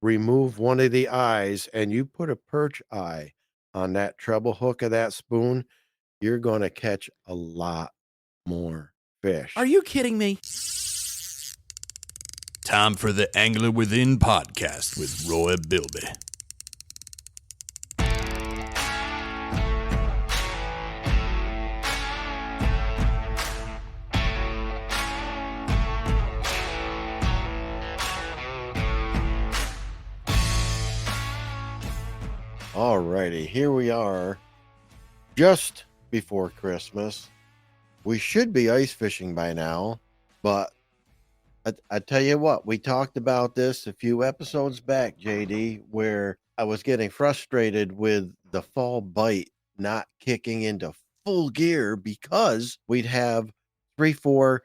remove one of the eyes, and you put a perch eye on that treble hook of that spoon, you're gonna catch a lot more Are fish. you kidding me? Time for the Angler Within podcast with Roy Bilby. Alrighty, here we are, just before Christmas. We should be ice fishing by now, but I tell you what, we talked about this a few episodes back, JD, where I was getting frustrated with the fall bite not kicking into full gear because we'd have 3, 4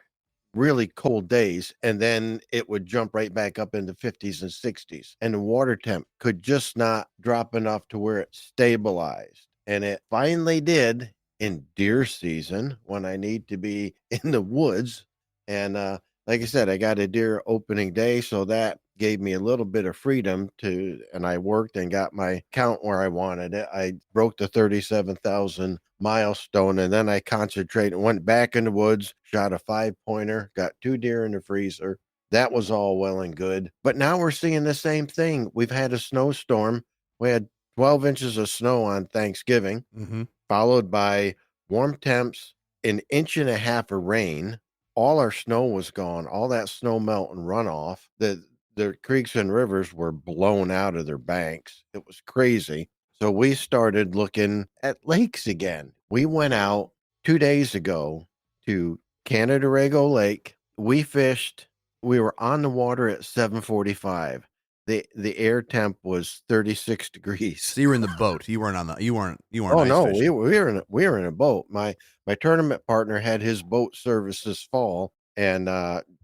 really cold days, and then it would jump right back up into 50s and 60s. And the water temp could just not drop enough to where it stabilized. And it finally did in deer season when I need to be in the woods. And like I said, I got a deer opening day, so that gave me a little bit of freedom and I worked and got my count where I wanted it. I broke the 37,000 milestone, and then I concentrated, went back in the woods, shot a 5-pointer, got 2 deer in the freezer. That was all well and good. But now we're seeing the same thing. We've had a snowstorm. We had 12 inches of snow on Thanksgiving, followed by warm temps, an inch and a half of rain. All our snow was gone, all that snow melt and runoff. The creeks and rivers were blown out of their banks. It was crazy. So we started looking at lakes again. We went out 2 days ago to Canandaigua Lake. We fished. We were on the water at 7:45. The air temp was 36 degrees. So you were in the boat. You weren't on the. You weren't. Oh ice no, fishing. we were in a boat. My tournament partner had his boat service this fall, and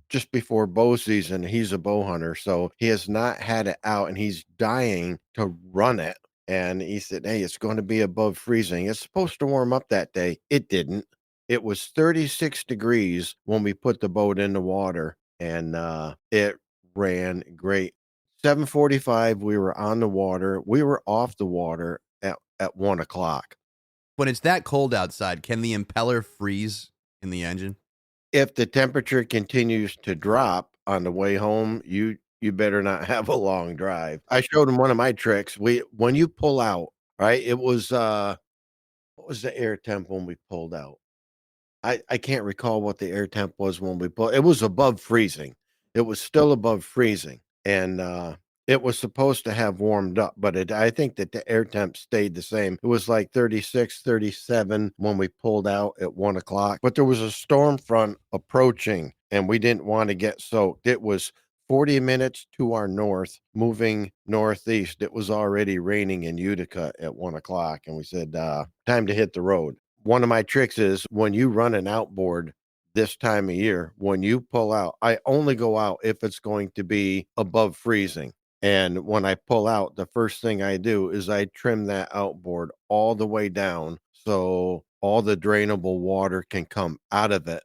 just before bow season, he's a bow hunter, so he has not had it out, and he's dying to run it. And he said, "Hey, it's going to be above freezing. It's supposed to warm up that day. It didn't. It was 36 degrees when we put the boat in the water, and it ran great. 7:45, we were on the water. We were off the water at 1 o'clock. When it's that cold outside, can the impeller freeze in the engine? If the temperature continues to drop on the way home, you better not have a long drive. I showed him one of my tricks. When you pull out, right? It was what was the air temp when we pulled out? I can't recall what the air temp was when we pulled. It was above freezing. It was still above freezing, and it was supposed to have warmed up, but I think that the air temp stayed the same. It was like 36, 37 when we pulled out at 1 o'clock, but there was a storm front approaching, and we didn't want to get soaked. It was 40 minutes to our north, moving northeast. It was already raining in Utica at 1 o'clock, and we said, time to hit the road. One of my tricks is when you run an outboard this time of year, when you pull out, I only go out if it's going to be above freezing. And when I pull out, the first thing I do is I trim that outboard all the way down so all the drainable water can come out of it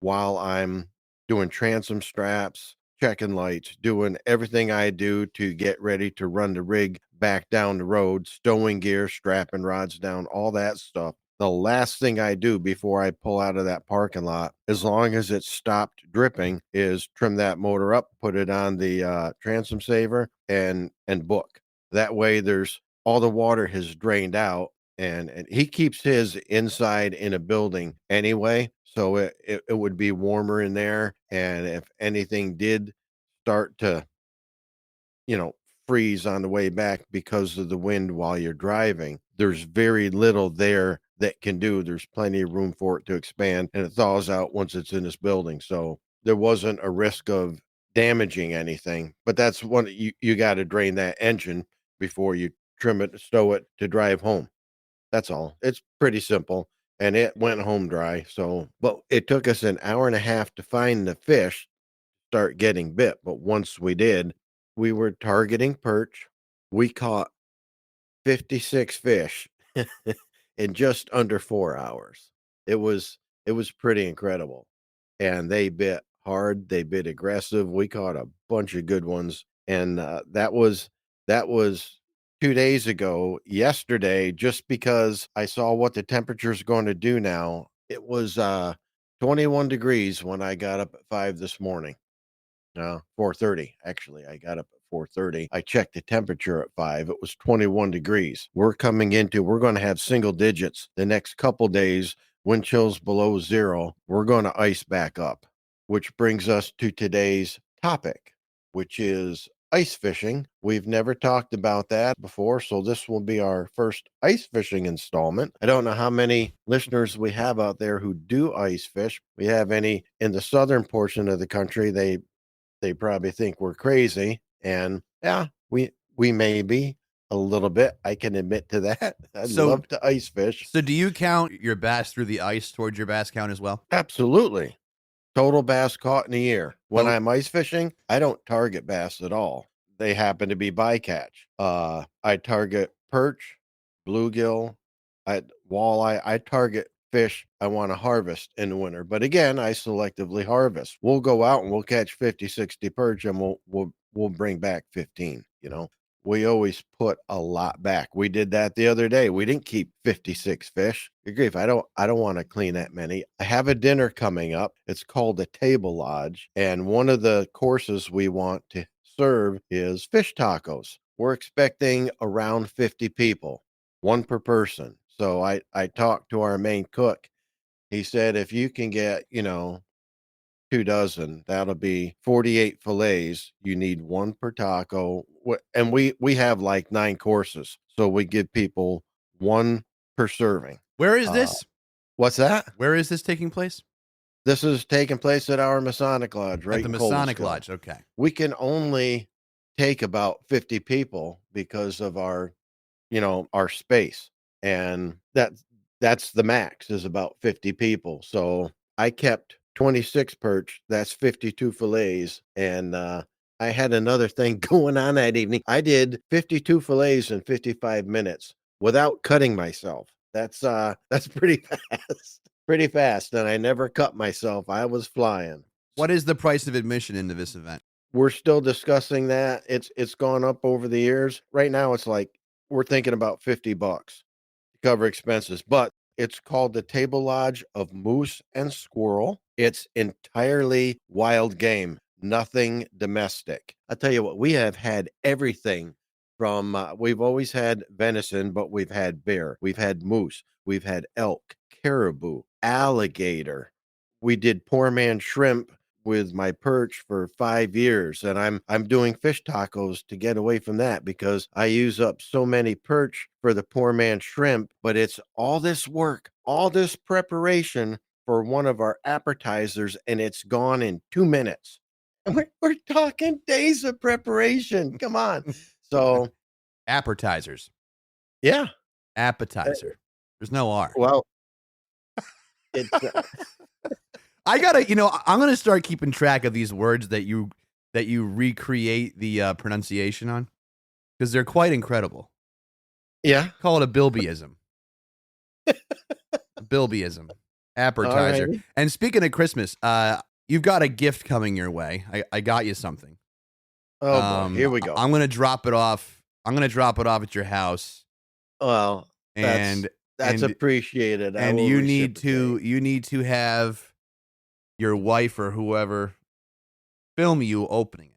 while I'm doing transom straps, checking lights, doing everything I do to get ready to run the rig back down the road, stowing gear, strapping rods down, all that stuff. The last thing I do before I pull out of that parking lot, as long as it's stopped dripping, is trim that motor up, put it on the transom saver, and book. That way, there's all the water has drained out, and he keeps his inside in a building anyway, so it would be warmer in there. And if anything did start to, you know, freeze on the way back because of the wind while you're driving, there's very little there that can do. There's plenty of room for it to expand, and it thaws out once it's in this building. So there wasn't a risk of damaging anything. But that's one you got to drain that engine before you trim it, stow it to drive home. That's all. It's pretty simple, and it went home dry. So, but it took us an hour and a half to find the fish, start getting bit. But once we did, we were targeting perch. We caught 56 fish in just under 4 hours. It was pretty incredible. And they bit hard, they bit aggressive. We caught a bunch of good ones, and that was 2 days ago. Yesterday, just because I saw what the temperature is going to do now, it was 21 degrees when I got up at 5 this morning. 4:30 actually. I got up at 4:30. I checked the temperature at 5. It was 21 degrees. We're going to have single digits the next couple days, wind chills below 0. We're going to ice back up, which brings us to today's topic, which is ice fishing. We've never talked about that before, so this will be our first ice fishing installment. I don't know how many listeners we have out there who do ice fish. We have any in the southern portion of the country. They probably think we're crazy, and yeah, we may be a little bit. I can admit to that. I'd So- love to ice fish. So do you count your bass through the ice towards your bass count as well? Absolutely. Total bass caught in a year. When Oh. I'm ice fishing, I don't target bass at all. They happen to be bycatch. I target perch, bluegill, walleye. I target fish I want to harvest in the winter. But again, I selectively harvest. We'll go out and we'll catch 50, 60 perch, and we'll bring back 15, you know. We always put a lot back. We did that the other day. We didn't keep 56 fish. Good grief, I don't want to clean that many. I have a dinner coming up. It's called a table lodge, and one of the courses we want to serve is fish tacos. We're expecting around 50 people, one per person. So I talked to our main cook. He said if you can get, 2 dozen, that'll be 48 fillets. You need one per taco. And we have like 9 courses. So we give people one per serving. Where is this? What's that? Where is this taking place? This is taking place at our Masonic Lodge, right? At the in Masonic Colesville. Lodge. Okay. We can only take about 50 people because of our space. And that's the max, is about 50 people. So I kept 26 perch. That's 52 fillets. And I had another thing going on that evening. I did 52 fillets in 55 minutes without cutting myself. That's pretty fast. Pretty fast. And I never cut myself. I was flying. What is the price of admission into this event? We're still discussing that. It's gone up over the years. Right now it's like we're thinking about $50 to cover expenses, but it's called the Table Lodge of Moose and Squirrel. It's entirely wild game, nothing domestic. I tell you what, we have had everything from we've always had venison, but we've had bear, we've had moose, we've had elk, caribou, alligator. We did poor man shrimp with my perch for 5 years, and I'm doing fish tacos to get away from that because I use up so many perch for the poor man shrimp. But it's all this work, all this preparation for one of our appetizers, and it's gone in 2 minutes. And we're talking days of preparation. Come on. So Appetizers. yeah, Appetizer. There's no R. well, it's I gotta, I'm gonna start keeping track of these words that you recreate the pronunciation on, because they're quite incredible. yeah. Call it a Bilbyism. Bilbyism. Appetizer. Alrighty. And speaking of Christmas, you've got a gift coming your way. I got you something. Oh boy, here we go. I'm gonna drop it off. I'm gonna drop it off at your house, Well, and that's and- appreciated. I and will you need reciprocate. to have your wife or whoever film you opening it,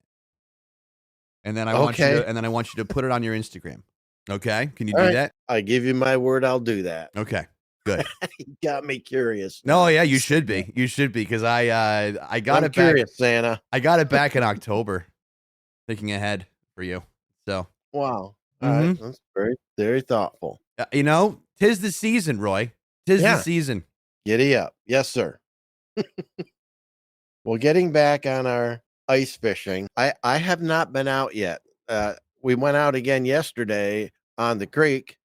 and then I want you Okay. to, put it on your Instagram. Okay, can you All do right. that? I give you my word, I'll do that. Okay, good. You got me curious. No, now. yeah, you should be. You should be, because I got I'm it back. curious, Santa. I got it back in October. Thinking ahead for you. So, Wow. All right. That's very, very thoughtful. 'tis the season, Roy. 'Tis Yeah. the season. Giddy up. Yes, sir. Well, getting back on our ice fishing, I have not been out yet. We went out again yesterday on the creek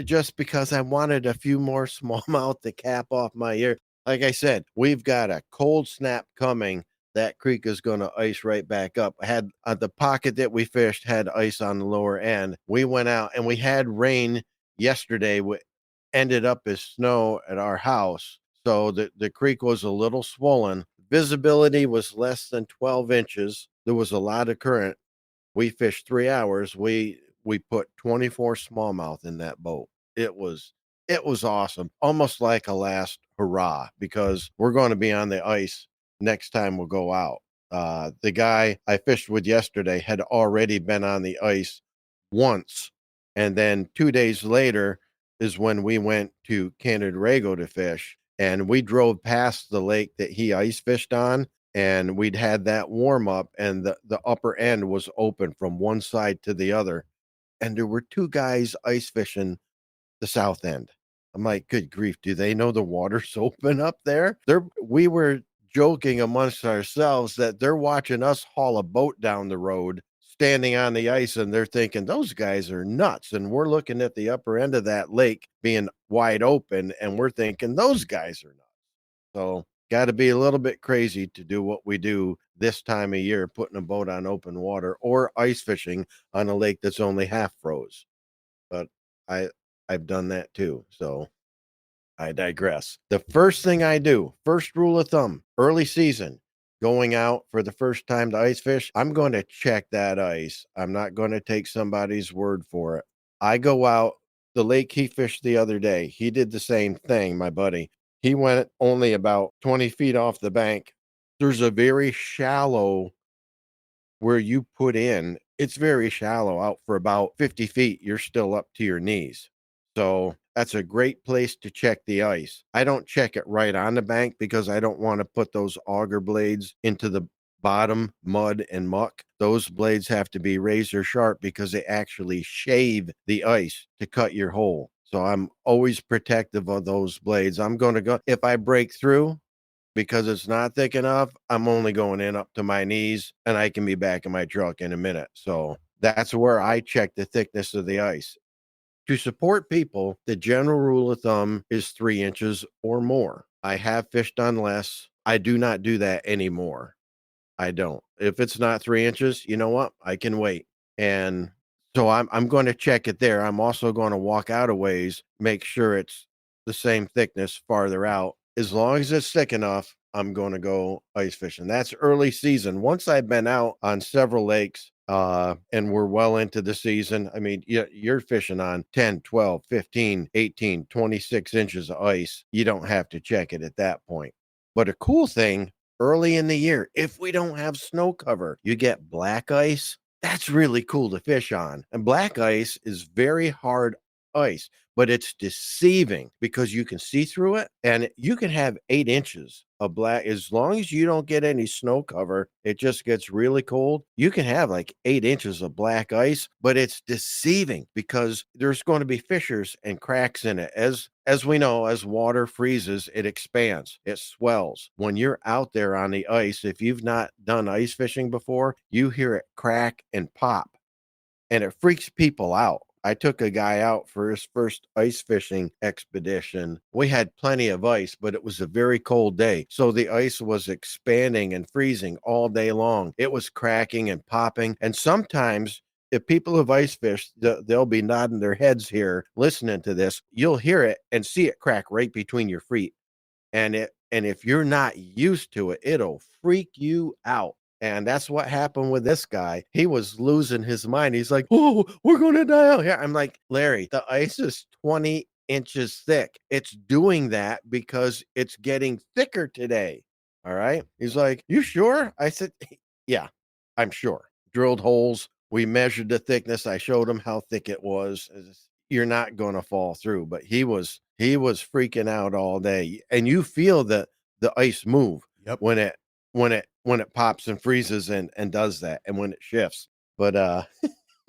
just because I wanted a few more smallmouth to cap off my year. Like I said, we've got a cold snap coming. That creek is going to ice right back up. I had the pocket that we fished had ice on the lower end. We went out and we had rain yesterday. Ended up as snow at our house. So the creek was a little swollen. Visibility was less than 12 inches. There was a lot of current. We fished 3 hours. We put 24 smallmouth in that boat. It was awesome. Almost like a last hurrah because we're gonna be on the ice next time we'll go out. The guy I fished with yesterday had already been on the ice once, and then 2 days later is when we went to Canandaigua to fish, and we drove past the lake that he ice fished on, and we'd had that warm up, and the upper end was open from one side to the other, and there were 2 guys ice fishing the south end. I'm like, "Good grief, do they know the water's open up there?" We were joking amongst ourselves that they're watching us haul a boat down the road, standing on the ice, and they're thinking, "Those guys are nuts," and we're looking at the upper end of that lake being wide open, and we're thinking, "Those guys are nuts." So, gotta be a little bit crazy to do what we do this time of year, putting a boat on open water or ice fishing on a lake that's only half froze. But I I've done that too, so I digress. The first thing I do, first rule of thumb, early season, going out for the first time to ice fish, I'm going to check that ice. I'm not going to take somebody's word for it. I go out, the lake he fished the other day, he did the same thing, my buddy. He went only about 20 feet off the bank. There's a very shallow where you put in, it's very shallow out for about 50 feet. You're still up to your knees. So that's a great place to check the ice. I don't check it right on the bank because I don't want to put those auger blades into the bottom mud and muck. Those blades have to be razor sharp because they actually shave the ice to cut your hole. So I'm always protective of those blades. I'm going to go, if I break through, because it's not thick enough, I'm only going in up to my knees and I can be back in my truck in a minute. So that's where I check the thickness of the ice. To support people, the general rule of thumb is 3 inches or more. I have fished on less. I do not do that anymore. I don't. If it's not 3 inches, you know what? I can wait. And so I'm going to check it there. I'm also going to walk out a ways, make sure it's the same thickness farther out. As long as it's thick enough, I'm going to go ice fishing. That's early season. Once I've been out on several lakes, and we're well into the season. I mean, you're fishing on 10, 12, 15, 18, 26 inches of ice. You don't have to check it at that point. But a cool thing early in the year, if we don't have snow cover, you get black ice. That's really cool to fish on. And black ice is very hard ice, but it's deceiving because you can see through it and you can have 8 inches of black. As long as you don't get any snow cover, it just gets really cold. You can have like 8 inches of black ice, but it's deceiving because there's going to be fissures and cracks in it. As we know, as water freezes, it expands, it swells. When you're out there on the ice, if you've not done ice fishing before, you hear it crack and pop, and it freaks people out. I took a guy out for his first ice fishing expedition. We had plenty of ice, but it was a very cold day. So the ice was expanding and freezing all day long. It was cracking and popping. And sometimes, if people have ice fished, they'll be nodding their heads here listening to this. You'll hear it and see it crack right between your feet. And if you're not used to it, it'll freak you out. And that's what happened with this guy. He was losing his mind. He's like, "Oh, we're going to die out here." I'm like, "Larry, the ice is 20 inches thick. It's doing that because it's getting thicker today." All right. He's like, "You sure?" I said, "Yeah, I'm sure." Drilled holes. We measured the thickness. I showed him how thick it was. You're not going to fall through, but he was freaking out all day. And you feel the ice move Yep. when it pops and freezes and does that, and when it shifts. But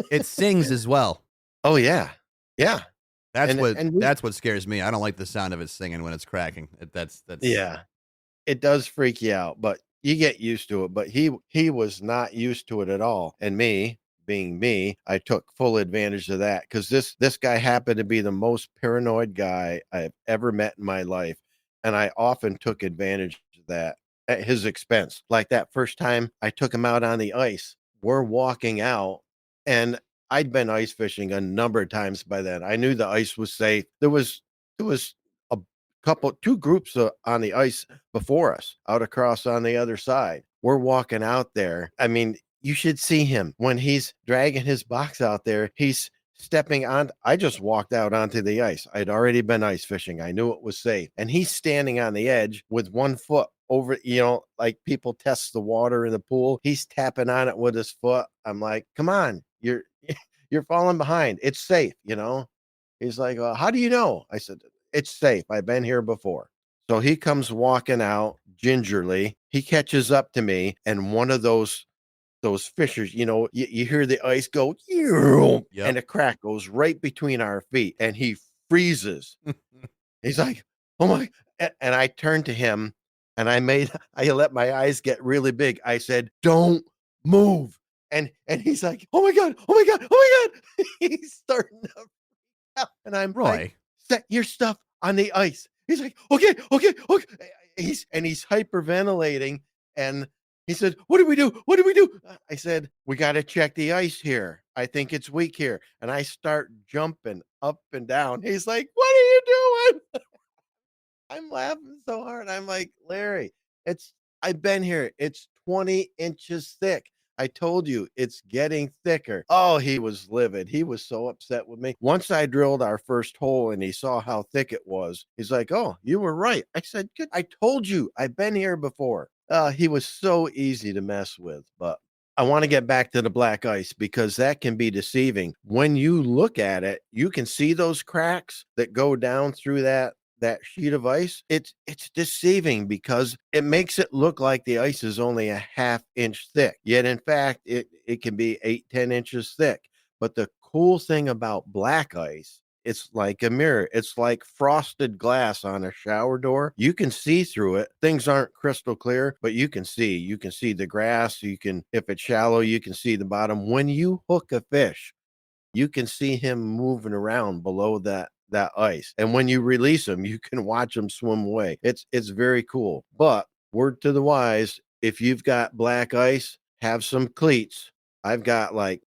It sings as well. oh yeah, yeah, and That's what scares me. I don't like the sound of it singing when it's cracking. That's yeah, it does freak you out, but you get used to it. But he was not used to it at all, and me being me, I took full advantage of that because this guy happened to be the most paranoid guy I've ever met in my life, and I often took advantage of that at his expense. Like that first time I took him out on the ice, we're walking out, and I'd been ice fishing a number of times by then. I knew the ice was safe. There was a two groups on the ice before us out across on the other side. We're walking out there. I mean, you should see him when he's dragging his box out there. He's stepping on. I just walked out onto the ice. I'd already been ice fishing. I knew it was safe. And he's standing on the edge with one foot over, like people test the water in the pool. He's tapping on it with his foot. I'm like, come on, you're falling behind. It's safe, He's like, how do you know? I said, it's safe. I've been here before. So he comes walking out gingerly. He catches up to me, and one of those fishers, you hear the ice go, Yep. and a crack goes right between our feet, and he freezes. He's like, oh my, and I turned to him, and I let my eyes get really big. I said, don't move. And he's like, oh my God, oh my God, oh my God. He's starting to freak out. And I'm Roy. like, set your stuff on the ice. He's like, okay. He's hyperventilating, and he said, what do we do? What do we do? I said, we got to check the ice here. I think it's weak here. And I start jumping up and down. He's like, what are you doing? I'm laughing so hard. I'm like, Larry, I've been here. It's 20 inches thick. I told you it's getting thicker. Oh, he was livid. He was so upset with me. Once I drilled our first hole and he saw how thick it was, he's like, oh, you were right. I said, good. I told you I've been here before. He was so easy to mess with, but I want to get back to the black ice because that can be deceiving. When you look at it, you can see those cracks that go down through that sheet of ice. It's deceiving because it makes it look like the ice is only a half inch thick. Yet in fact, it can be 8-10 inches thick. But the cool thing about black ice, it's like a mirror. It's like frosted glass on a shower door. You can see through it. Things aren't crystal clear, but you can see. You can see the grass. If it's shallow, you can see the bottom. When you hook a fish, you can see him moving around below that ice. And when you release him, you can watch him swim away. It's very cool. But word to the wise, if you've got black ice, have some cleats. I've got like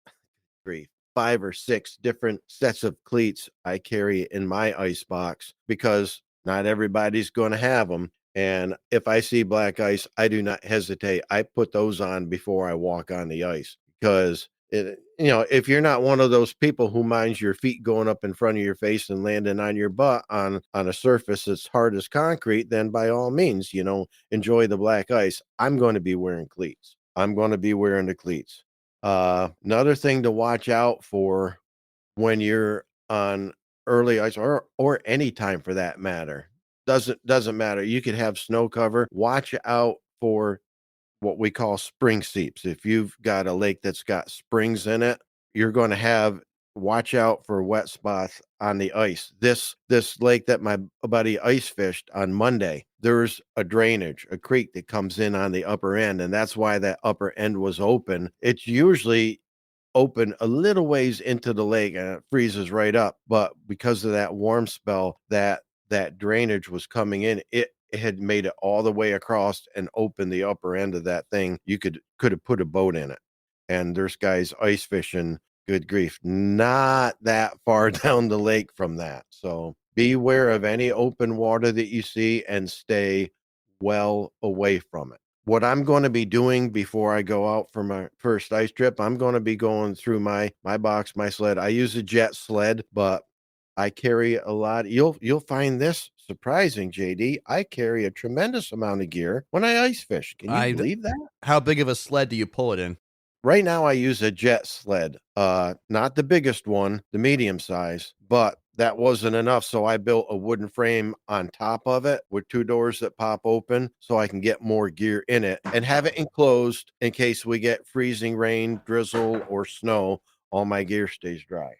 5 or 6 different sets of cleats I carry in my ice box because not everybody's going to have them. And if I see black ice, I do not hesitate. I put those on before I walk on the ice because if you're not one of those people who minds your feet going up in front of your face and landing on your butt on a surface that's hard as concrete, then by all means, enjoy the black ice. I'm going to be wearing cleats. I'm going to be wearing the cleats. Another thing to watch out for when you're on early ice or any time for that matter, doesn't matter. You could have snow cover. Watch out for what we call spring seeps. If you've got a lake that's got springs in it, you're going to watch out for wet spots on the ice. This lake that my buddy ice fished on Monday, there's a drainage, a creek that comes in on the upper end, and that's why that upper end was open. It's usually open a little ways into the lake and it freezes right up, but because of that warm spell, that drainage was coming in, it had made it all the way across and opened the upper end of that thing. You could have put a boat in it. And there's guys ice fishing, good grief, not that far down the lake from that. So beware of any open water that you see and stay well away from it. What I'm going to be doing before I go out for my first ice trip, I'm going to be going through my box, my sled. I use a jet sled, but I carry a lot. You'll find this surprising, JD. I carry a tremendous amount of gear when I ice fish. Can you believe that? How big of a sled do you pull it in? Right now I use a jet sled. Not the biggest one, the medium size, but that wasn't enough. So I built a wooden frame on top of it with 2 doors that pop open so I can get more gear in it and have it enclosed in case we get freezing rain, drizzle, or snow. All my gear stays dry.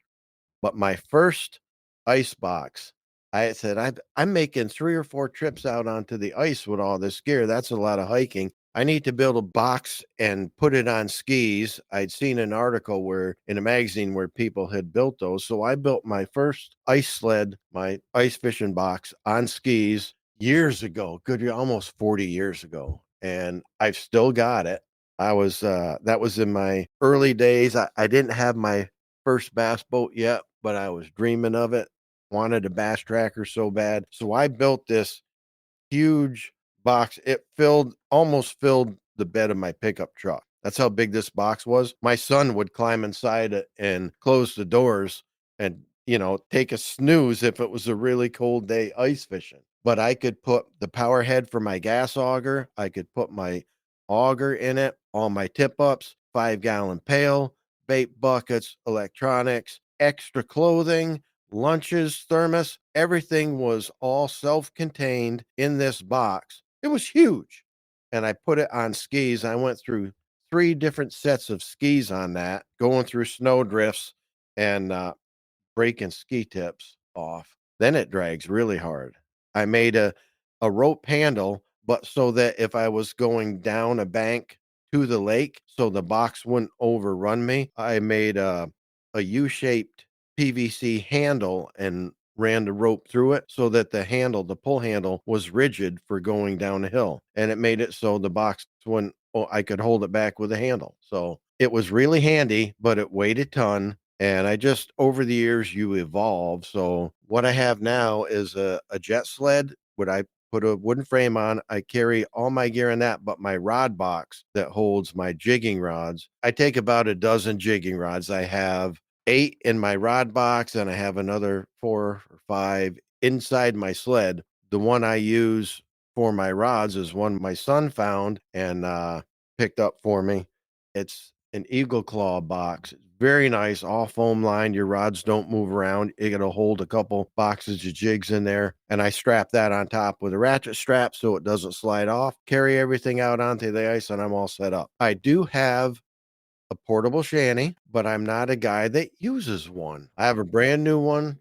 But my first ice box, I said, I'm making 3 or 4 trips out onto the ice with all this gear. That's a lot of hiking. I need to build a box and put it on skis. I'd seen an article in a magazine where people had built those. So I built my first ice sled, my ice fishing box on skis years ago, almost 40 years ago. And I've still got it. That was in my early days. I didn't have my first bass boat yet, but I was dreaming of it. Wanted a bass tracker so bad. So I built this huge box. It almost filled the bed of my pickup truck. That's how big this box was. My son would climb inside it and close the doors and, take a snooze if it was a really cold day ice fishing. But I could put the power head for my gas auger. I could put my auger in it, all my tip ups, 5-gallon pail, bait buckets, electronics, extra clothing, lunches, thermos. Everything was all self contained in this box. It was huge. And I put it on skis. I went through 3 different sets of skis on that, going through snow drifts and breaking ski tips off. Then it drags really hard. I made a rope handle, but so that if I was going down a bank to the lake, so the box wouldn't overrun me, I made a U-shaped PVC handle and ran the rope through it so that the pull handle was rigid for going down a hill. And it made it so the box wouldn't, I could hold it back with a handle. So it was really handy, but it weighed a ton. And over the years, you evolve. So what I have now is a jet sled, what I put a wooden frame on. I carry all my gear in that, but my rod box that holds my jigging rods, I take about a dozen jigging rods. I have 8 in my rod box, and I have another 4 or 5 inside my sled. The one I use for my rods is one my son found and picked up for me. It's an Eagle Claw box. It's very nice, all foam lined. Your rods don't move around. It'll hold a couple boxes of jigs in there. And I strap that on top with a ratchet strap so it doesn't slide off. Carry everything out onto the ice, and I'm all set up. I do have a portable shanty, but I'm not a guy that uses one. I have a brand new one.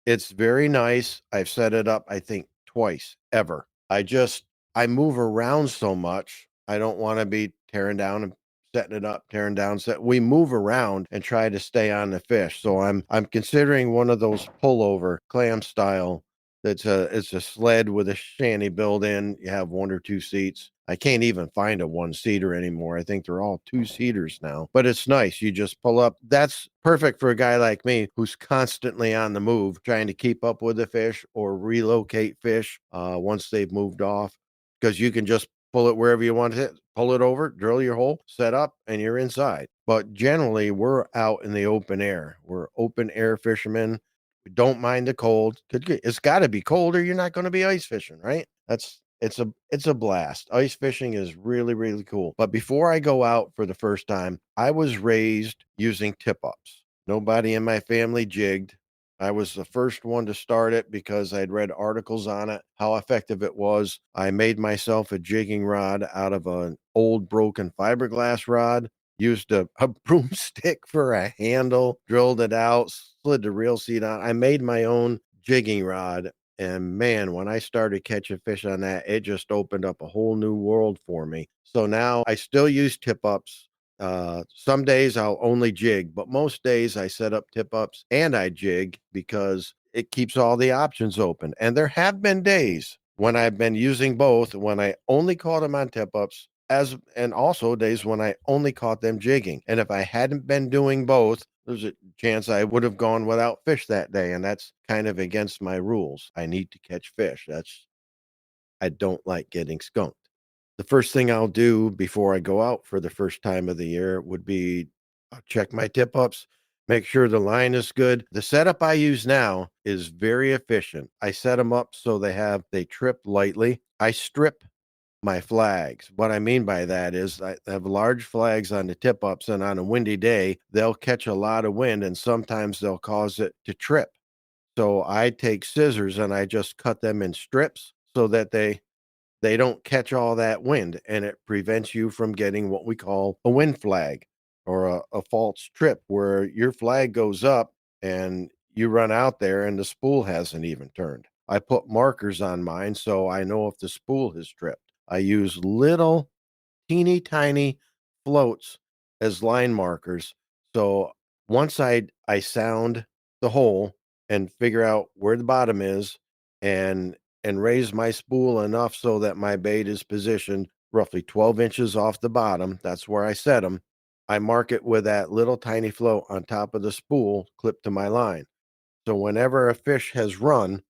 It's very nice. I've set it up, I think, twice ever. I move around so much. I don't want to be tearing down and setting it up, tearing down. We move around and try to stay on the fish. So I'm considering one of those pullover clam style. It's a sled with a shanty built in. You have 1 or 2 seats. I can't even find a 1-seater anymore. I think they're all 2-seaters now, but it's nice. You just pull up. That's perfect for a guy like me who's constantly on the move, trying to keep up with the fish or relocate fish once they've moved off, because you can just pull it wherever you want to pull it over, drill your hole, set up, and you're inside. But generally, we're out in the open air. We're open air fishermen. We don't mind the cold. It's got to be cold or you're not going to be ice fishing, right? It's a blast. Ice fishing is really, really cool. But before I go out for the first time, I was raised using tip ups. Nobody in my family jigged. I was the first one to start it because I'd read articles on it, how effective it was. I made myself a jigging rod out of an old broken fiberglass rod, used a broomstick for a handle, drilled it out, slid the reel seat on. I made my own jigging rod. And man, when I started catching fish on that, it just opened up a whole new world for me. So now I still use tip ups. Some days I'll only jig, but most days I set up tip ups and I jig because it keeps all the options open. And there have been days when I've been using both, when I only caught them on tip ups, and also days when I only caught them jigging. And if I hadn't been doing both, there's a chance I would have gone without fish that day. And that's kind of against my rules. I need to catch fish. I don't like getting skunked. The first thing I'll do before I go out for the first time of the year would be I'll check my tip ups, make sure the line is good. The setup I use now is very efficient. I set them up so they trip lightly. I strip my flags. What I mean by that is I have large flags on the tip ups, and on a windy day, they'll catch a lot of wind and sometimes they'll cause it to trip. So I take scissors and I just cut them in strips so that they don't catch all that wind, and it prevents you from getting what we call a wind flag or a false trip where your flag goes up and you run out there and the spool hasn't even turned. I put markers on mine so I know if the spool has tripped. I use little teeny tiny floats as line markers. So once I sound the hole and figure out where the bottom is and raise my spool enough so that my bait is positioned roughly 12 inches off the bottom, that's where I set them. I mark it with that little tiny float on top of the spool clipped to my line. So whenever a fish has run,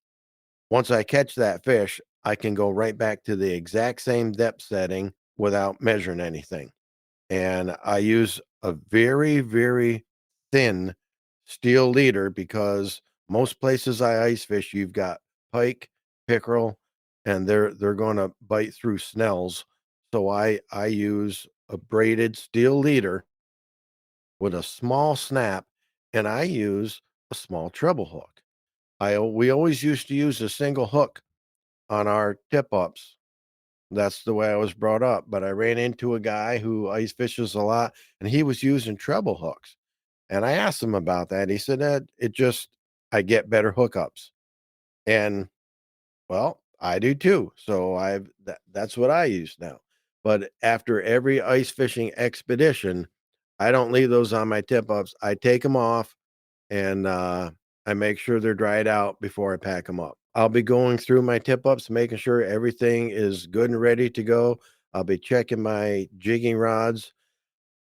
once I catch that fish, I can go right back to the exact same depth setting without measuring anything. and I use a very, very thin steel leader because most places I ice fish, you've got pike, pickerel, and they're going to bite through snells. So I use a braided steel leader with a small snap, and I use a small treble hook. We always used to use a single hook on our tip ups. That's the way I was brought up. But I ran into a guy who ice fishes a lot, and he was using treble hooks. And I asked him about that. He said that I get better hookups. And well, I do too. So that's what I use now. But after every ice fishing expedition, I don't leave those on my tip ups. I take them off and I make sure they're dried out before I pack them up. I'll be going through my tip ups, making sure everything is good and ready to go. I'll be checking my jigging rods.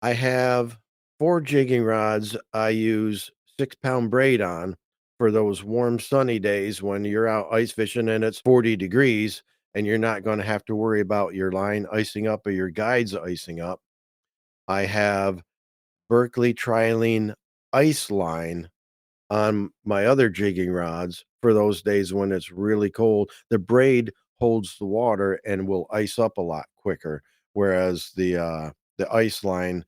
I have 4 jigging rods I use 6-pound braid on for those warm, sunny days when you're out ice fishing and it's 40 degrees and you're not going to have to worry about your line icing up or your guides icing up. I have Berkeley Trilene ice line on my other jigging rods for those days when it's really cold. The braid holds the water and will ice up a lot quicker, whereas the ice line,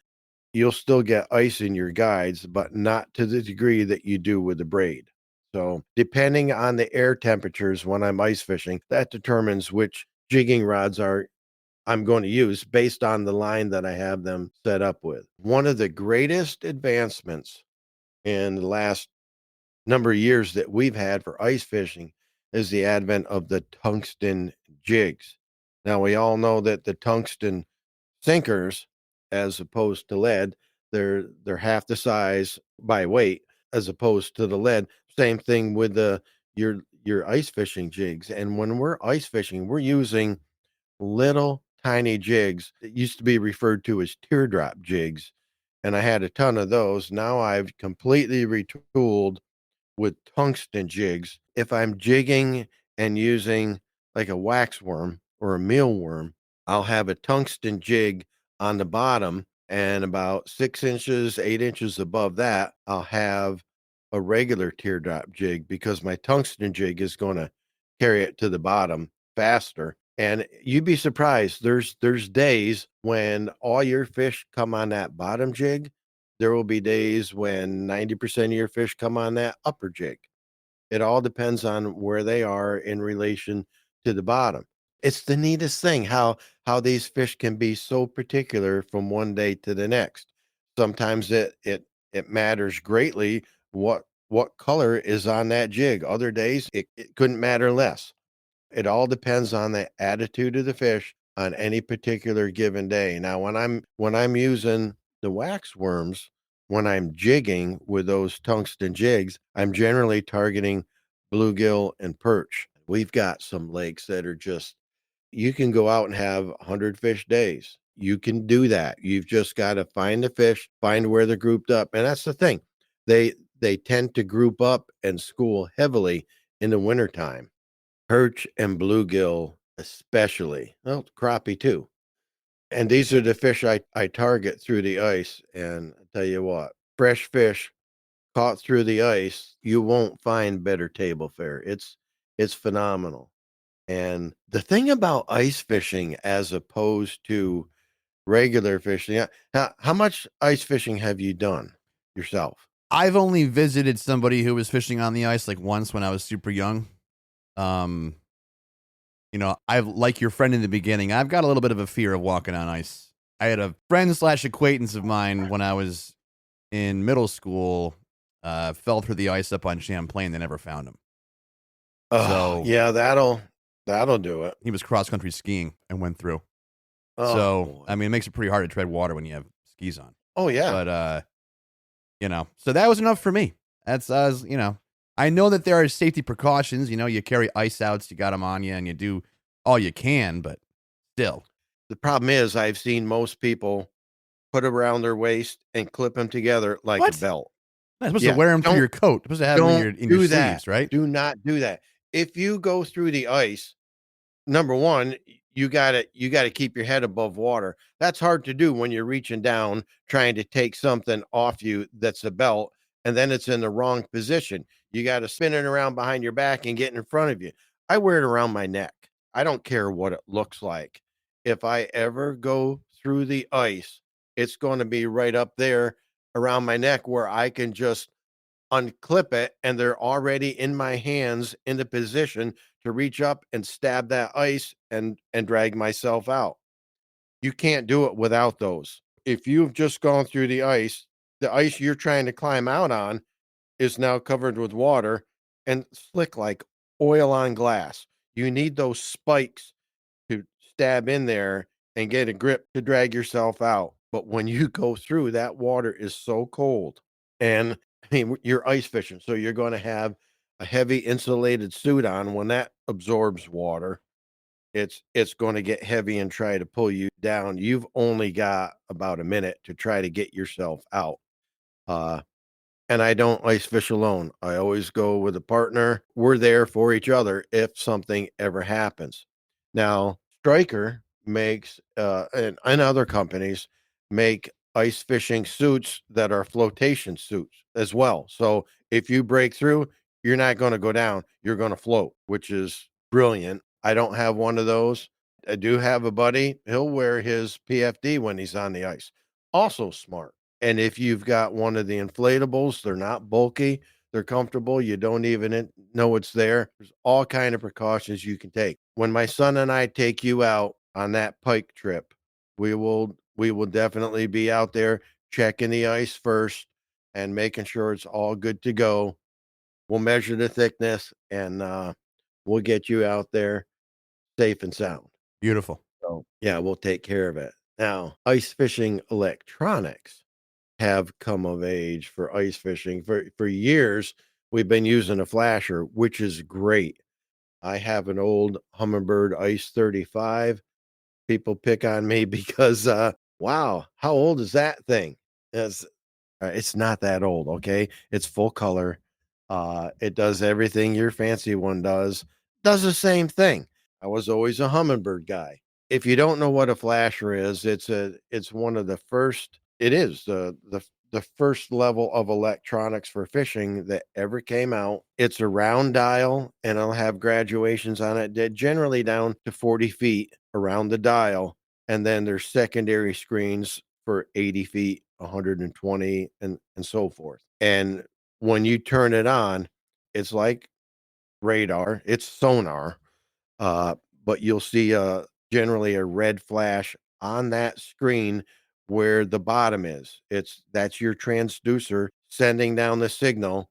you'll still get ice in your guides, but not to the degree that you do with the braid. So depending on the air temperatures when I'm ice fishing, that determines which jigging rods I'm going to use based on the line that I have them set up with. One of the greatest advancements in the last number of years that we've had for ice fishing is the advent of the tungsten jigs. Now we all know that the tungsten sinkers, as opposed to lead, they're half the size by weight as opposed to the lead. Same thing with your ice fishing jigs. And when we're ice fishing, we're using little tiny jigs that used to be referred to as teardrop jigs. And I had a ton of those. Now I've completely retooled with tungsten jigs. If I'm jigging and using like a wax worm or a mealworm, I'll have a tungsten jig on the bottom, and about 6 inches, 8 inches above that, I'll have a regular teardrop jig because my tungsten jig is going to carry it to the bottom faster. And you'd be surprised. There's days when all your fish come on that bottom jig. There will be days when 90% of your fish come on that upper jig. It all depends on where they are in relation to the bottom. It's the neatest thing how these fish can be so particular from one day to the next. Sometimes it matters greatly what color is on that jig. Other days it couldn't matter less. It all depends on the attitude of the fish on any particular given day. Now, when I'm using the wax worms, when I'm jigging with those tungsten jigs, I'm generally targeting bluegill and perch. We've got some lakes that are just you can go out and have 100 fish days. You can do that. You've just got to find the fish, find where they're grouped up. And that's the thing. They tend to group up and school heavily in the wintertime. Perch and bluegill especially. Well, crappie too. And these are the fish I target through the ice. And I tell you what, fresh fish caught through the ice, you won't find better table fare. It's phenomenal. And the thing about ice fishing as opposed to regular fishing, how much ice fishing have you done yourself? I've only visited somebody who was fishing on the ice like once when I was super young. Um, I've like your friend in the beginning. I've got a little bit of a fear of walking on ice. I had a friend slash acquaintance of mine when I was in middle school. Fell through the ice up on Champlain. They never found him. Oh, So yeah, that'll do it. he was cross country skiing and went through. Oh, So boy. I mean, it makes it pretty hard to tread water when you have skis on. Oh, yeah. But so that was enough for me. That's I know that there are safety precautions. You carry ice outs, you got them on you, and you do all you can. But still, The problem is I've seen most people put around their waist and clip them together like a What? belt. you're supposed Yeah, to wear them through don't your coat. You're supposed to have them in don't your do that. sleeves, right? Do not do that. If you go through the ice, number one, you gotta keep your head above water. That's hard to do when you're reaching down trying to take something off you that's a belt, and then it's in the wrong position. You gotta spin it around behind your back and get in front of you. I wear it around my neck. I don't care what it looks like. If I ever go through the ice, it's gonna be right up there around my neck where I can just unclip it, and they're already in my hands in the position to reach up and stab that ice and drag myself out. You can't do it without those. If you've just gone through the ice you're trying to climb out on is now covered with water and slick like oil on glass. You need those spikes to stab in there and get a grip to drag yourself out. But when you go through, that water is so cold. And I mean, you're ice fishing, so you're going to have a heavy insulated suit on. When that absorbs water, it's going to get heavy and try to pull you down. You've only got about a minute to try to get yourself out. Uh, and I don't ice fish alone. I always go with a partner. We're there for each other if something ever happens. Now, Striker makes, and other companies make ice fishing suits that are flotation suits as well. So if you break through, you're not going to go down. You're going to float, which is brilliant. I don't have one of those. I do have a buddy. He'll wear his PFD when he's on the ice. Also smart. And if you've got one of the inflatables, they're not bulky, they're comfortable, you don't even know it's there. There's all kind of precautions you can take. When my son and I take you out on that pike trip, we will definitely be out there checking the ice first and making sure it's all good to go. We'll measure the thickness and we'll get you out there safe and sound. Beautiful. So, yeah, we'll take care of it. Now, ice fishing electronics have come of age for ice fishing. For years, we've been using a flasher, which is great. I have an old Humminbird Ice 35. People pick on me because, wow, how old is that thing? It's not that old, okay? It's full color. It does everything your fancy one does. Does the same thing. I was always a Humminbird guy. If you don't know what a flasher is, it's one of the first. It is the first level of electronics for fishing that ever came out. It's a round dial, and it'll have graduations on it, generally down to 40 feet around the dial, and then there's secondary screens for 80 feet, 120, and so forth. And when you turn it on, it's like radar, it's sonar, uh, but you'll see generally a red flash on that screen where the bottom is. That's your transducer sending down the signal,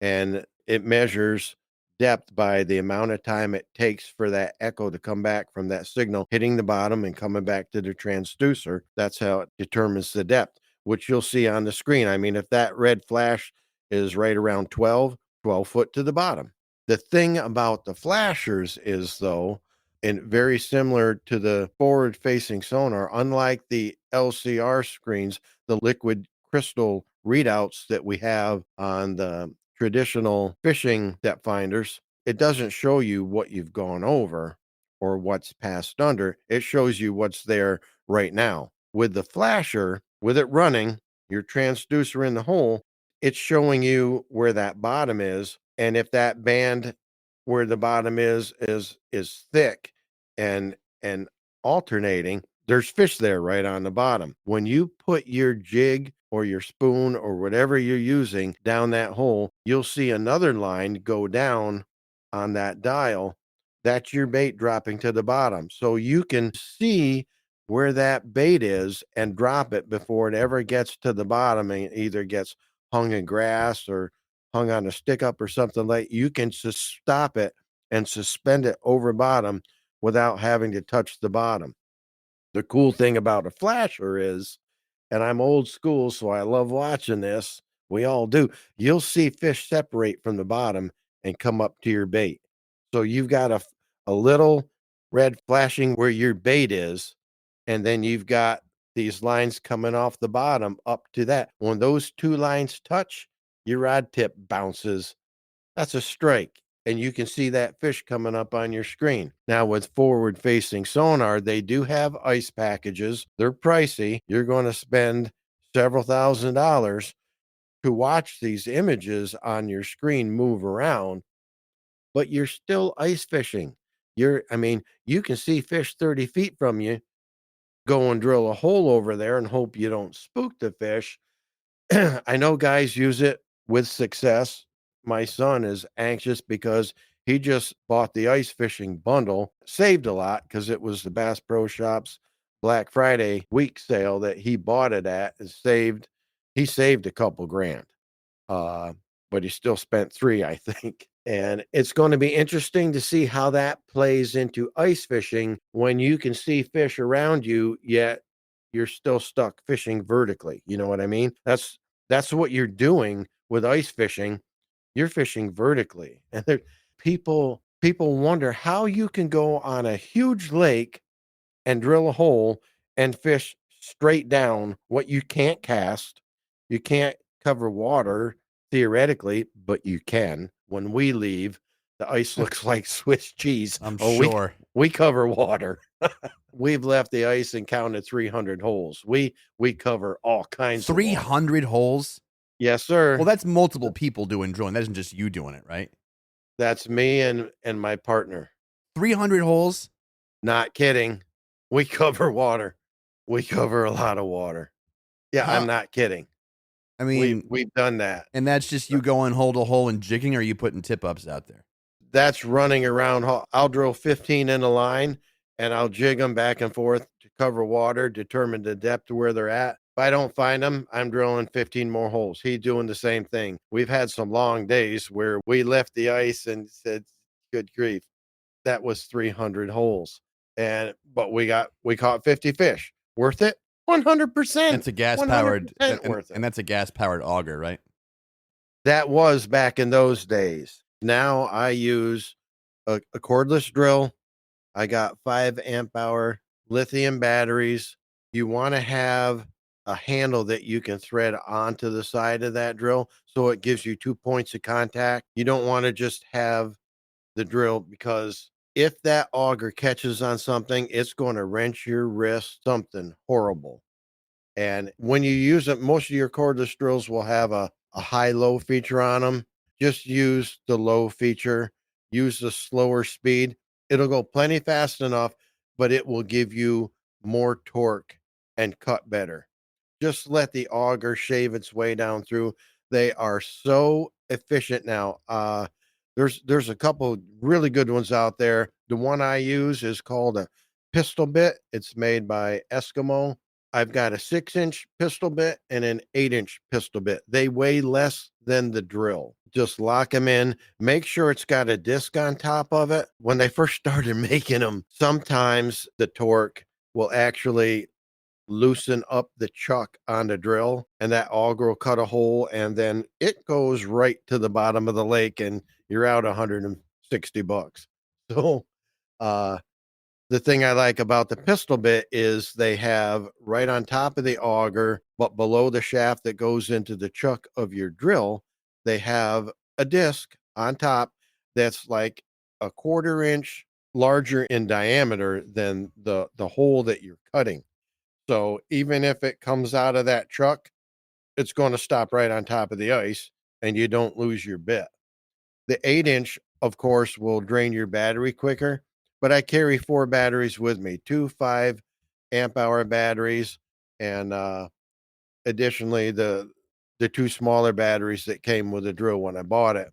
and it measures depth by the amount of time it takes for that echo to come back from that signal hitting the bottom and coming back to the transducer. That's how it determines the depth, which you'll see on the screen. I mean, if that red flash is right around 12 foot to the bottom. The thing about the flashers is, though, and very similar to the forward facing sonar, unlike the LCR screens, the liquid crystal readouts that we have on the traditional fishing depth finders, it doesn't show you what you've gone over or what's passed under. It shows you what's there right now. With the flasher, with it running, your transducer in the hole, it's showing you where that bottom is. And if that band where the bottom is thick and alternating, there's fish there right on the bottom. When you put your jig or your spoon or whatever you're using down that hole, you'll see another line go down on that dial. That's your bait dropping to the bottom. So you can see where that bait is and drop it before it ever gets to the bottom and either gets hung in grass or hung on a stick up or something. Like you can just stop it and suspend it over bottom without having to touch the bottom. The cool thing about a flasher is, and I'm old school, so I love watching this. We all do. You'll see fish separate from the bottom and come up to your bait. So you've got a little red flashing where your bait is, and then you've got these lines coming off the bottom up to that. When those two lines touch, your rod tip bounces. That's a strike. and you can see that fish coming up on your screen. Now, with forward facing sonar, they do have ice packages. They're pricey. You're going to spend several $1,000s to watch these images on your screen move around, but you're still ice fishing. I mean, you can see fish 30 feet from you. Go and drill a hole over there and hope you don't spook the fish. I know guys use it with success. My son is anxious because he just bought the ice fishing bundle, saved a lot because it was the Bass Pro Shops Black Friday week sale that he bought it at, and he saved a couple grand. But he still spent 3, I think. And it's going to be interesting to see how that plays into ice fishing when you can see fish around you, yet you're still stuck fishing vertically. You know what I mean? That's what you're doing with ice fishing. You're fishing vertically. And people wonder how you can go on a huge lake and drill a hole and fish straight down what you can't cast. You can't cover water theoretically, but you can. When we leave, the ice looks like Swiss cheese. I'm Oh, sure. we cover water. We've left the ice and counted 300 holes. We cover all kinds of water. 300 holes? Yes, sir. Well, that's multiple people doing drilling. That isn't just you doing it, right? That's me and my partner. 300 holes? Not kidding. We cover water. We cover a lot of water. Yeah, Huh. I'm not kidding. I mean, We've done that. and that's just you going hole to hole and jigging, or are you putting tip ups out there? That's running around. I'll drill 15 in a line and I'll jig them back and forth to cover water, determine the depth of where they're at. If I don't find them, I'm drilling 15 more holes. He's doing the same thing. We've had some long days where we left the ice and said, good grief, that was 300 holes. But we caught 50 fish. Worth it? 100%. That's a gas powered, 100% worth it. and that's a gas powered auger, right? That was back in those days. Now I use a cordless drill. I got 5 amp hour lithium batteries. You want to have a handle that you can thread onto the side of that drill so it gives you 2 points of contact. You don't want to just have the drill, because if that auger catches on something, it's going to wrench your wrist, something horrible. And when you use it, most of your cordless drills will have a high-low feature on them. Just use the low feature, use the slower speed. It'll go plenty fast enough, but it will give you more torque and cut better. Just let the auger shave its way down through. They are so efficient now. There's a couple really good ones out there. The one I use is called a pistol bit. It's made by Eskimo. I've got a 6-inch pistol bit and an 8-inch pistol bit. They weigh less than the drill. Just lock them in. Make sure it's got a disc on top of it. When they first started making them, sometimes the torque will actually loosen up the chuck on the drill, and that auger will cut a hole, and then it goes right to the bottom of the lake, and you're out $160. So, the thing I like about the pistol bit is they have right on top of the auger, but below the shaft that goes into the chuck of your drill, they have a disc on top that's like a 1/4 inch larger in diameter than the hole that you're cutting. So even if it comes out of that chuck, it's going to stop right on top of the ice and you don't lose your bit. The 8-inch, of course, will drain your battery quicker, but I carry 4 batteries with me, 2 5 amp hour batteries, and additionally the 2 smaller batteries that came with the drill when I bought it.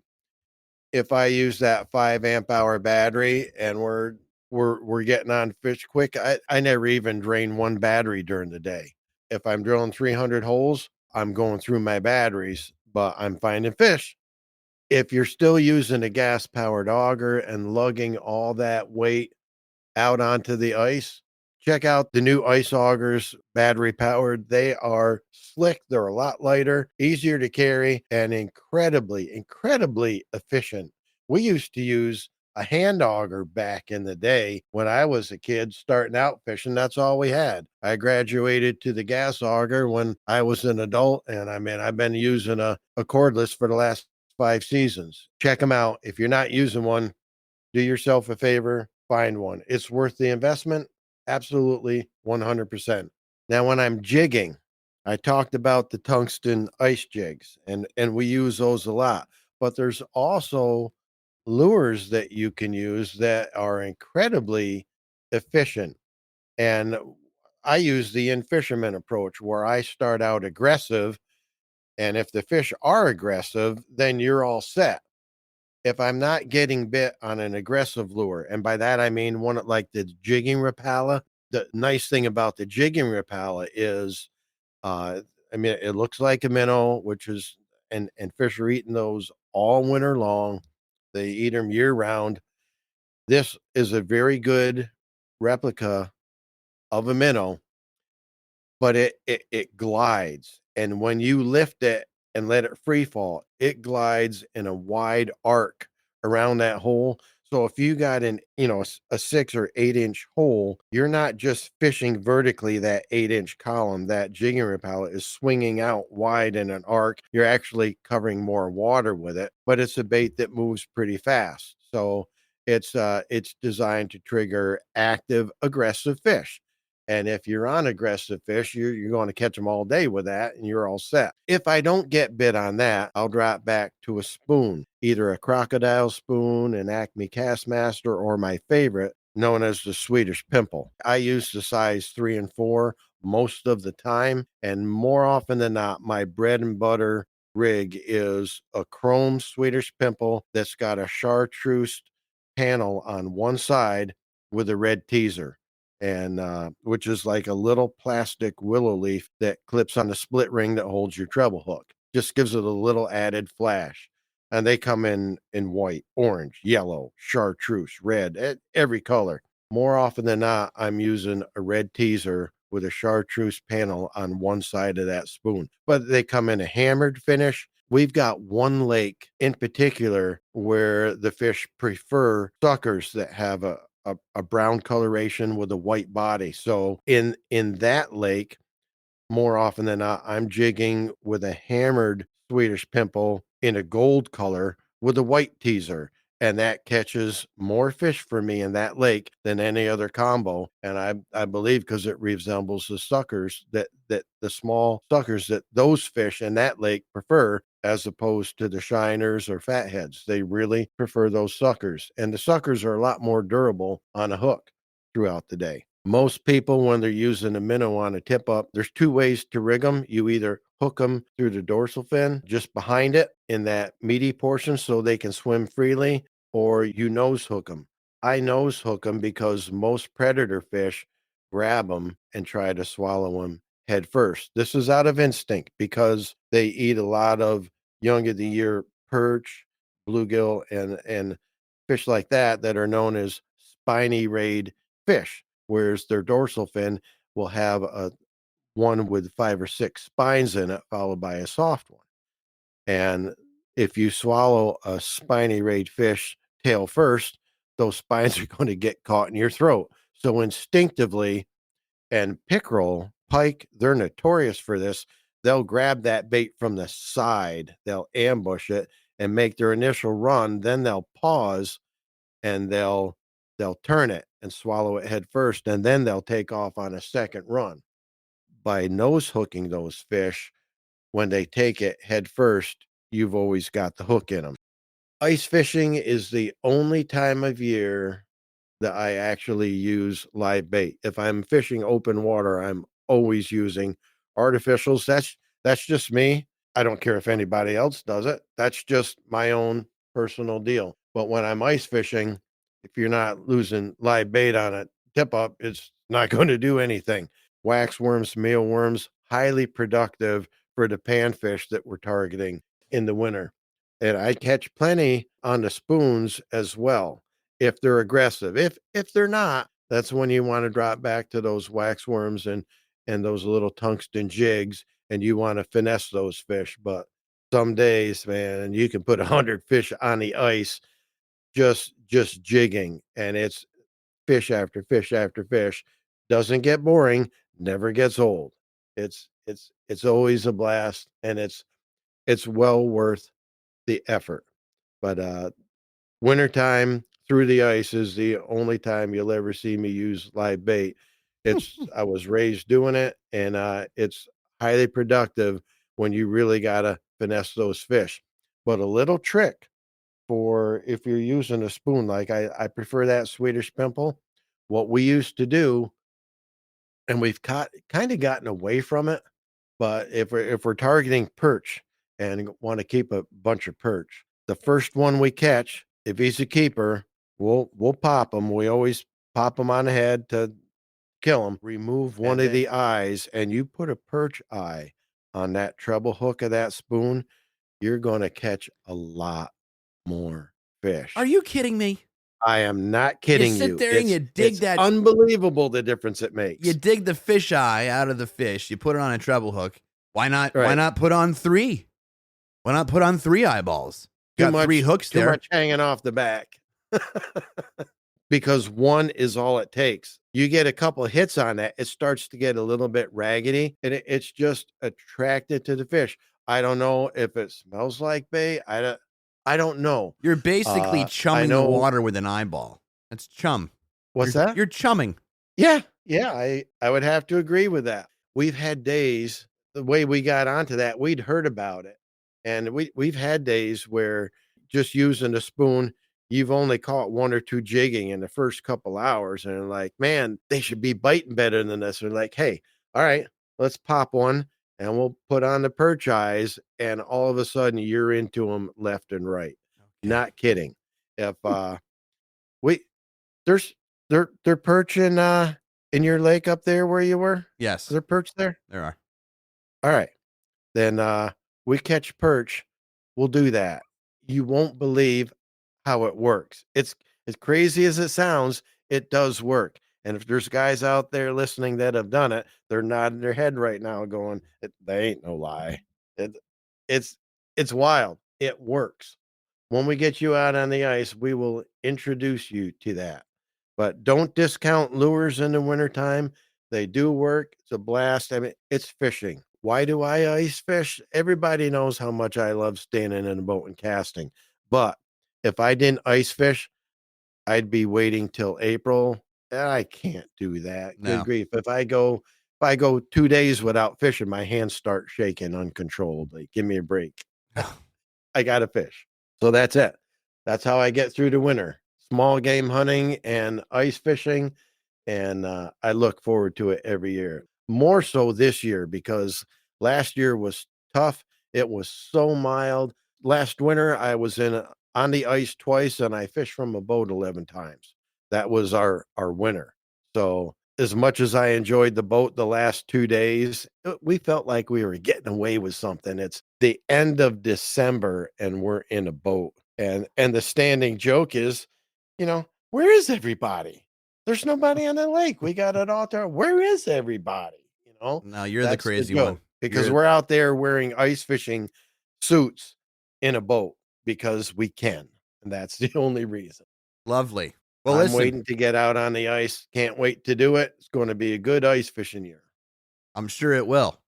If I use that 5 amp hour battery and we're getting on fish quick, I never even drain 1 battery during the day. If I'm drilling 300 holes, I'm going through my batteries, but I'm finding fish. If you're still using a gas powered auger and lugging all that weight out onto the ice, check out the new ice augers, battery powered. They are slick. They're a lot lighter, easier to carry, and incredibly efficient. We used to use a hand auger back in the day when I was a kid starting out fishing. That's all we had. I graduated to the gas auger when I was an adult, and I mean, I've been using a cordless for the last 5 seasons. Check them out. If you're not using one, do yourself a favor, find one. It's worth the investment. Absolutely 100%. Now, when I'm jigging, I talked about the tungsten ice jigs and we use those a lot, but there's also lures that you can use that are incredibly efficient. And I use the in fisherman approach where I start out aggressive. And if the fish are aggressive, then you're all set. If I'm not getting bit on an aggressive lure, and by that I mean one like the jigging Rapala, the nice thing about the jigging Rapala is, uh, I mean, it looks like a minnow, which is, and fish are eating those all winter long. They eat them year round. This is a very good replica of a minnow, but it glides, and when you lift it and let it free fall, it glides in a wide arc around that hole. So if you got a 6 or 8-inch hole, you're not just fishing vertically that 8-inch column. That jigging Rapala is swinging out wide in an arc. You're actually covering more water with it, but it's a bait that moves pretty fast. So it's designed to trigger active, aggressive fish. And if you're on aggressive fish, you're going to catch them all day with that and you're all set. If I don't get bit on that, I'll drop back to a spoon, either a crocodile spoon, an Acme Castmaster, or my favorite, known as the Swedish Pimple. I use the size 3 and 4 most of the time. And more often than not, my bread and butter rig is a chrome Swedish Pimple that's got a chartreuse panel on one side with a red teaser, and which is like a little plastic willow leaf that clips on the split ring that holds your treble hook. Just gives it a little added flash. And they come in white, orange, yellow, chartreuse, red, every color. More often than not, I'm using a red teaser with a chartreuse panel on one side of that spoon. But they come in a hammered finish. We've got one lake in particular where the fish prefer suckers that have a brown coloration with a white body. So in that lake, more often than not, I'm jigging with a hammered Swedish Pimple in a gold color with a white teaser. And that catches more fish for me in that lake than any other combo. And I believe because it resembles the suckers that the small suckers that those fish in that lake prefer, as opposed to the shiners or fatheads. They really prefer those suckers. And the suckers are a lot more durable on a hook throughout the day. Most people, when they're using a minnow on a tip up, there's two ways to rig them. You either hook them through the dorsal fin just behind it in that meaty portion so they can swim freely, or you nose hook them. I nose hook them because most predator fish grab them and try to swallow them head first. This is out of instinct because they eat a lot of young of the year perch, bluegill, and fish like that are known as spiny rayed fish, whereas their dorsal fin will have a one with 5 or 6 spines in it, followed by a soft one. And if you swallow a spiny rayed fish tail first, those spines are going to get caught in your throat. So instinctively, and pickerel, pike, they're notorious for this. They'll grab that bait from the side, they'll ambush it and make their initial run, then they'll pause and they'll turn it and swallow it head first, and then they'll take off on a second run. By nose hooking those fish, when they take it head first, you've always got the hook in them. Ice fishing is the only time of year that I actually use live bait. If I'm fishing open water, I'm always using artificials. That's just me. I don't care if anybody else does it. That's just my own personal deal. But when I'm ice fishing, if you're not losing live bait on a tip up, it's not going to do anything. Wax worms, mealworms, highly productive for the panfish that we're targeting in the winter. And I catch plenty on the spoons as well if they're aggressive. If they're not, that's when you want to drop back to those wax worms and those little tungsten jigs, and you want to finesse those fish. But some days, man, you can put 100 fish on the ice just jigging, and it's fish after fish after fish. Doesn't get boring, never gets old. It's always a blast, and it's well worth the effort. But wintertime through the ice is the only time you'll ever see me use live bait. I was raised doing it, and it's highly productive when you really gotta finesse those fish. But a little trick for if you're using a spoon, like I prefer that Swedish pimple. What we used to do, and we've kind of gotten away from it, but if we're targeting perch and want to keep a bunch of perch, the first one we catch, if he's a keeper, we'll pop him. We always pop him on the head to kill him. Remove one of the eyes, and you put a perch eye on that treble hook of that spoon, you're going to catch a lot more fish. Are you kidding me? I am not kidding you. You sit there and you dig it's that. Unbelievable the difference it makes. You dig the fish eye out of the fish. You put it on a treble hook. Why not? Right. Why not put on 3? Why not put on 3 eyeballs? Got 3 hooks too there. Much hanging off the back. Because one is all it takes. You get a couple of hits on that, it starts to get a little bit raggedy, and it's just attracted to the fish. I don't know if it smells like bait. I don't know. You're basically chumming the water with an eyeball. That's chum. What's that? You're chumming. Yeah. I would have to agree with that. We've had days, the way we got onto that, we'd heard about it. And we've had days where just using a spoon, you've only caught 1 or 2 jigging in the first couple hours. And they're like, man, they should be biting better than this. They're like, hey, all right, let's pop one and we'll put on the perch eyes. And all of a sudden you're into them left and right. Okay. Not kidding. If they're perching in your lake up there where you were? Yes. They're perched there? There are. All right. Then we catch perch. We'll do that. You won't believe how it works. It's as crazy as it sounds, it does work. And if there's guys out there listening that have done it, they're nodding their head right now going, they ain't no lie. It's wild. It works. When we get you out on the ice, we will introduce you to that. But don't discount lures in the wintertime. They do work. It's a blast. I mean, it's fishing. Why do I ice fish? Everybody knows how much I love standing in a boat and casting. But if I didn't ice fish, I'd be waiting till April. I can't do that. No. Good grief. If I go 2 days without fishing, my hands start shaking uncontrollably. Give me a break. I got to fish. So that's it. That's how I get through the winter. Small game hunting and ice fishing. And I look forward to it every year. More so this year because last year was tough. It was so mild. Last winter, I was on the ice twice and I fished from a boat 11 times. That was our winter. So as much as I enjoyed the boat the last 2 days, we felt like we were getting away with something. It's the end of December and we're in a boat. And the standing joke is, where is everybody? There's nobody on the lake. We got it all there. Where is everybody? No, you're the crazy one. Because we're out there wearing ice fishing suits in a boat because we can. And that's the only reason. Lovely. Well, I'm waiting to get out on the ice. Can't wait to do it. It's going to be a good ice fishing year. I'm sure it will.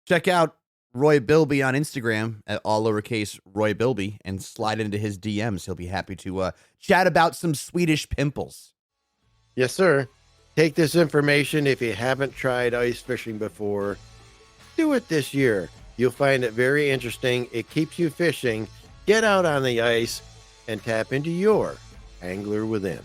Check out Roy Bilby on Instagram at all lowercase Roy Bilby and slide into his DMs. He'll be happy to chat about some Swedish pimples. Yes, sir. Take this information. If you haven't tried ice fishing before, do it this year. You'll find it very interesting. It keeps you fishing. Get out on the ice and tap into your angler within.